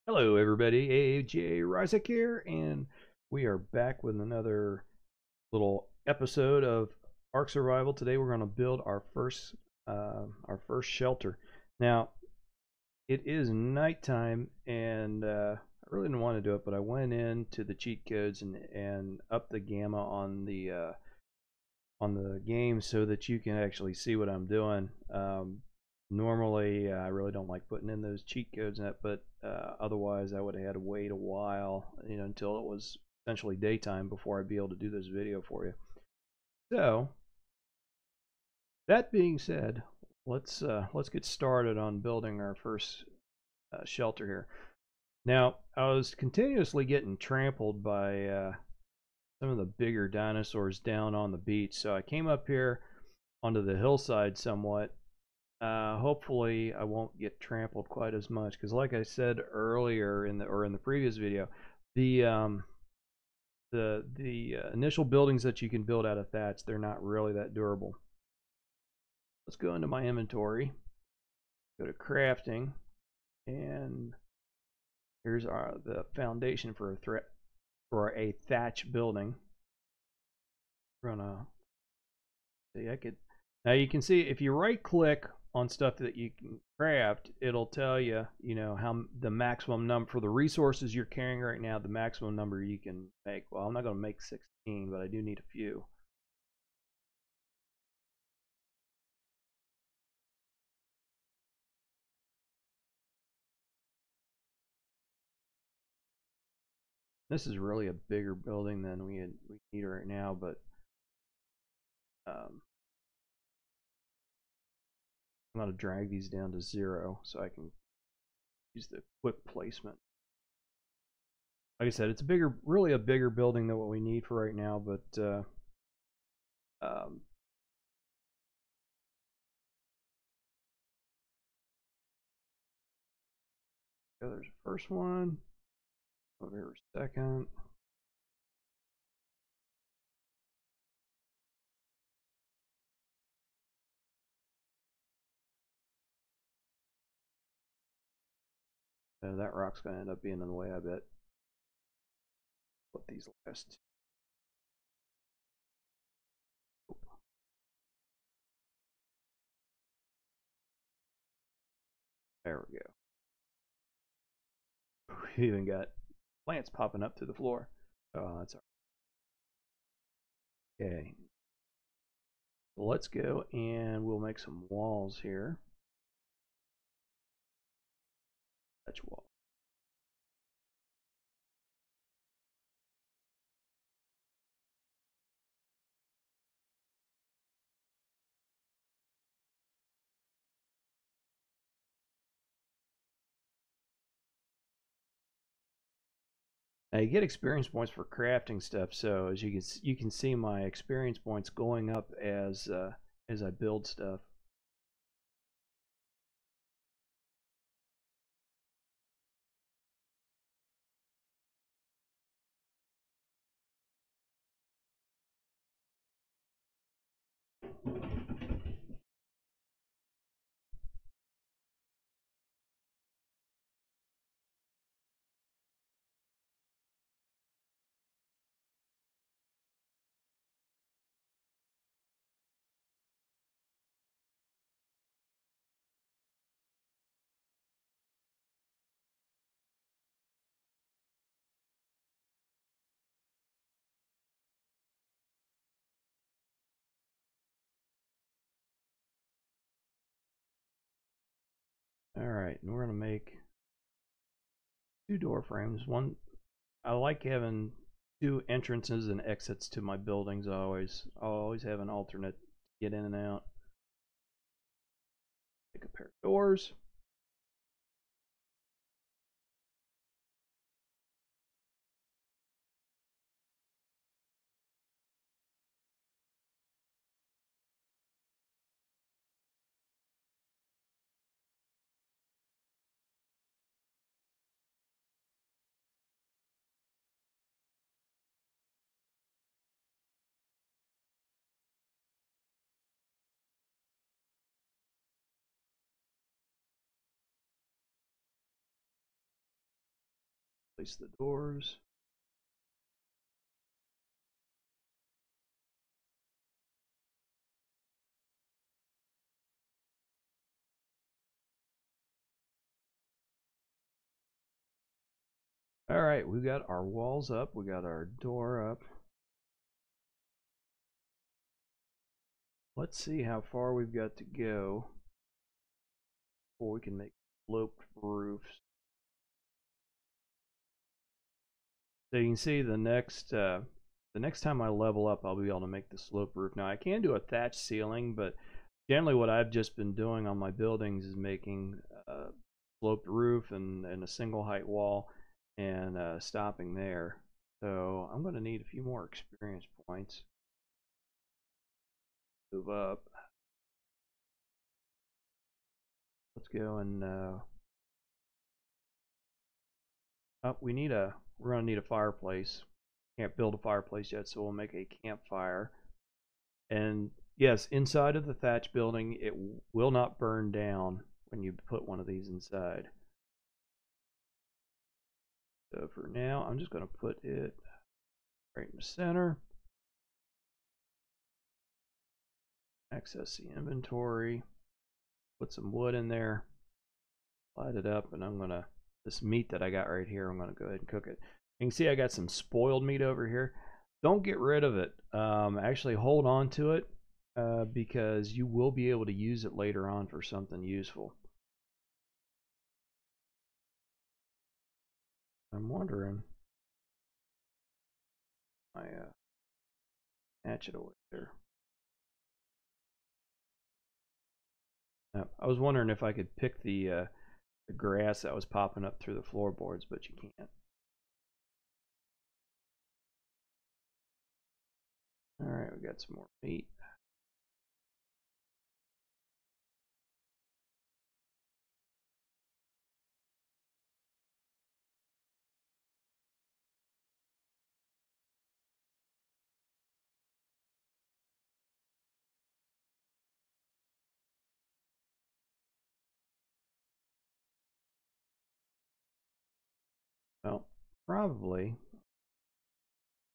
Hello, everybody. AJ Ryzik here, and we are back with another little episode of Ark Survival. Today, we're going to build our first shelter. Now, it is nighttime, and I really didn't want to do it, but I went into the cheat codes and upped the gamma on the game so that you can actually see what I'm doing. Normally, I really don't like putting in those cheat codes in it, but otherwise, I would have had to wait a while, until it was essentially daytime before I'd be able to do this video for you. So, that being said, let's get started on building our first shelter here. Now, I was continuously getting trampled by some of the bigger dinosaurs down on the beach, so I came up here onto the hillside somewhat. Hopefully I won't get trampled quite as much because, like I said earlier in the previous video, the initial buildings that you can build out of thatch, they're not really that durable. Let's go into my inventory, go to crafting, and here's the foundation for a thatch building. We're gonna see. I could Now you can see if you right click on stuff that you can craft, it'll tell you, how the maximum number for the resources you're carrying right now, the maximum number you can make. Well, I'm not going to make 16, but I do need a few. This is really a bigger building than we need right now, but I'm going to drag these down to 0 so I can use the quick placement. Like I said, it's really a bigger building than what we need for right now, but um, there's the first one. Over here a second. That rock's going to end up being in the way, I bet. Put these last. There we go. We even got plants popping up through the floor. Oh, that's all right. Okay. Let's go and we'll make some walls here. Touch wall. Now you get experience points for crafting stuff, so as you can see my experience points going up as I build stuff. All right, and we're gonna make 2 door frames. One, I like having 2 entrances and exits to my buildings. I'll always have an alternate to get in and out. Take a pair of doors. Place the doors. All right, we got our walls up. We got our door up. Let's see how far we've got to go before we can make sloped roofs. So you can see the next time I level up, I'll be able to make the sloped roof. Now I can do a thatch ceiling, but generally what I've just been doing on my buildings is making a sloped roof and a single height wall and stopping there. So I'm going to need a few more experience points. Move up. Let's go and we're gonna need a fireplace. Can't build a fireplace yet, so we'll make a campfire. And yes, inside of the thatch building, it will not burn down when you put one of these inside. So for now, I'm just gonna put it right in the center. Access the inventory. Put some wood in there. Light it up, and I'm gonna, this meat that I got right here, I'm gonna go ahead and cook it. You can see I got some spoiled meat over here. Don't get rid of it. Actually hold on to it because you will be able to use it later on for something useful. I'm wondering, I hatch it away there. I was wondering if I could pick the grass that was popping up through the floorboards, but you can't. All right, we got some more meat. Well, probably.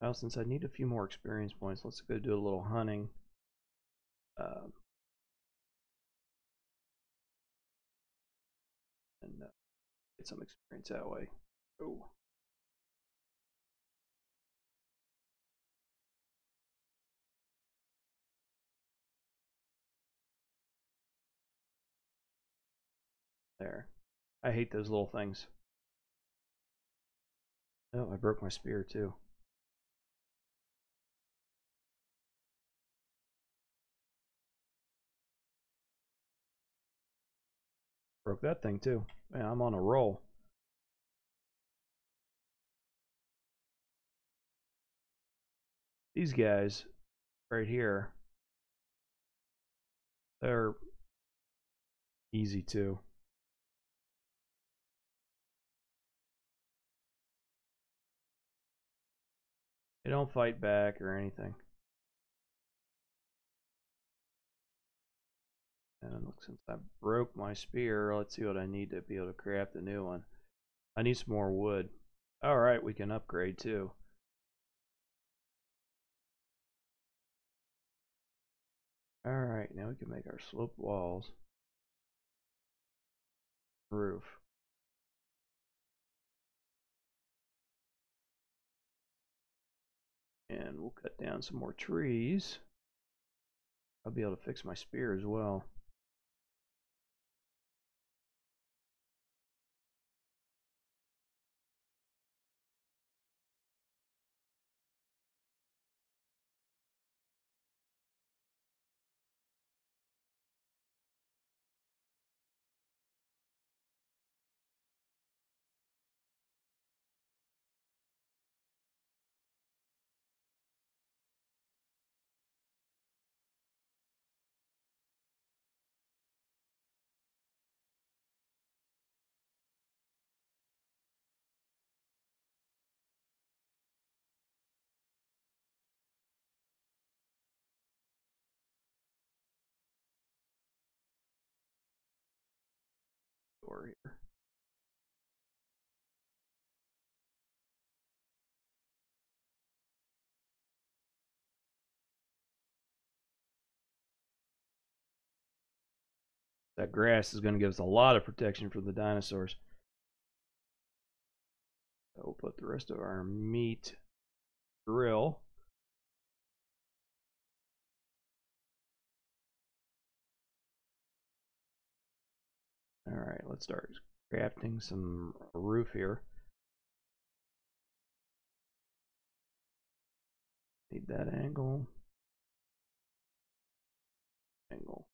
Well, since I need a few more experience points, let's go do a little hunting. And get some experience that way. Oh. There. I hate those little things. Oh, I broke my spear too. Broke that thing too. Man, I'm on a roll. These guys right here, they're easy too. They don't fight back or anything. And since I broke my spear, let's see what I need to be able to craft a new one. I need some more wood. Alright, we can upgrade too. Alright, now we can make our sloped walls. Roof. And we'll cut down some more trees. I'll be able to fix my spear as well. Door here. That grass is going to give us a lot of protection from the dinosaurs. So we'll put the rest of our meat grill. All right, let's start crafting some roof here. Need that angle. Angle.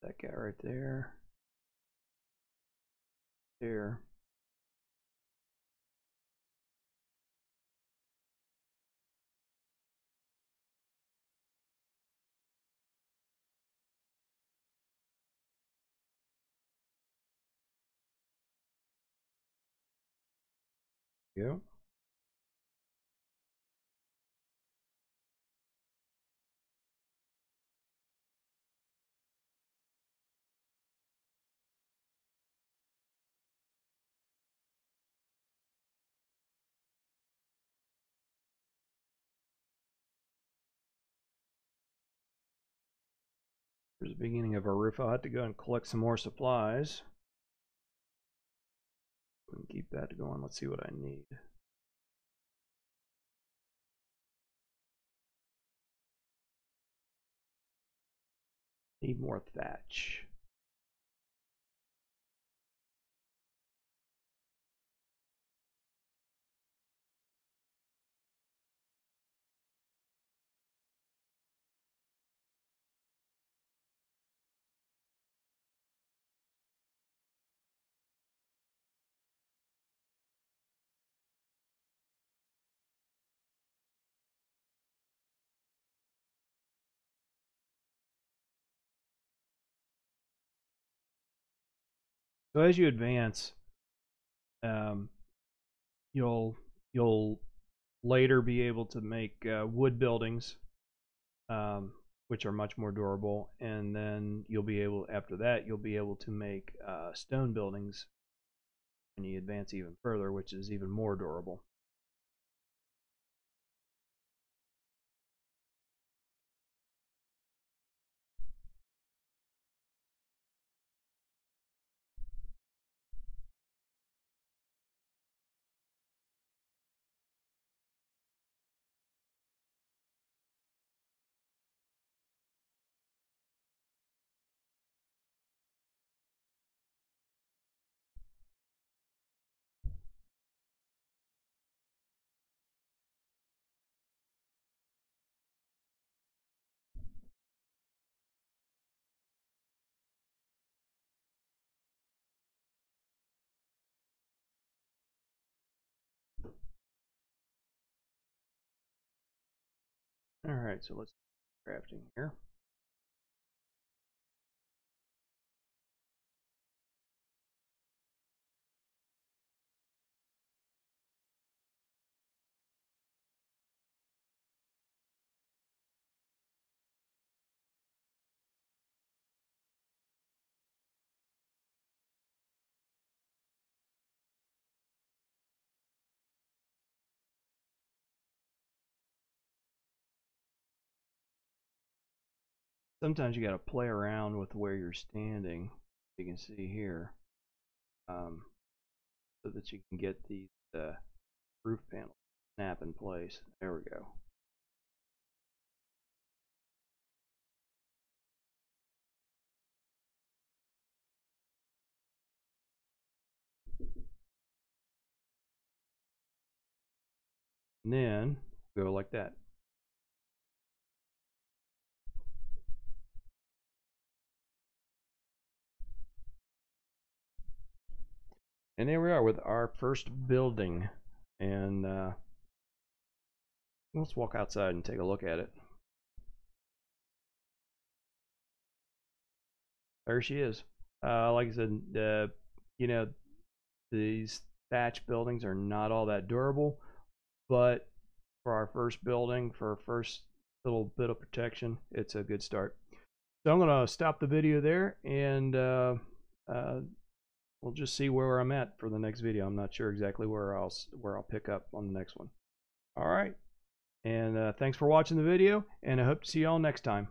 That guy right there. There. Go. There's the beginning of our roof. I'll have to go and collect some more supplies. We can keep that going. Let's see what I need. Need more thatch. So as you advance, you'll later be able to make wood buildings, which are much more durable, and then you'll be able, after that, you'll be able to make stone buildings when you advance even further, which is even more durable. All right, so let's start crafting here. Sometimes you got to play around with where you're standing. You can see here, so that you can get these roof panels snap in place. There we go. And then go like that. And there we are with our first building. And let's walk outside and take a look at it. There she is. Like I said, you know, these thatch buildings are not all that durable, but for our first building, for our first little bit of protection, it's a good start. So I'm going to stop the video there and we'll just see where I'm at for the next video. I'm not sure exactly where I'll pick up on the next one. All right, and thanks for watching the video, and I hope to see y'all next time.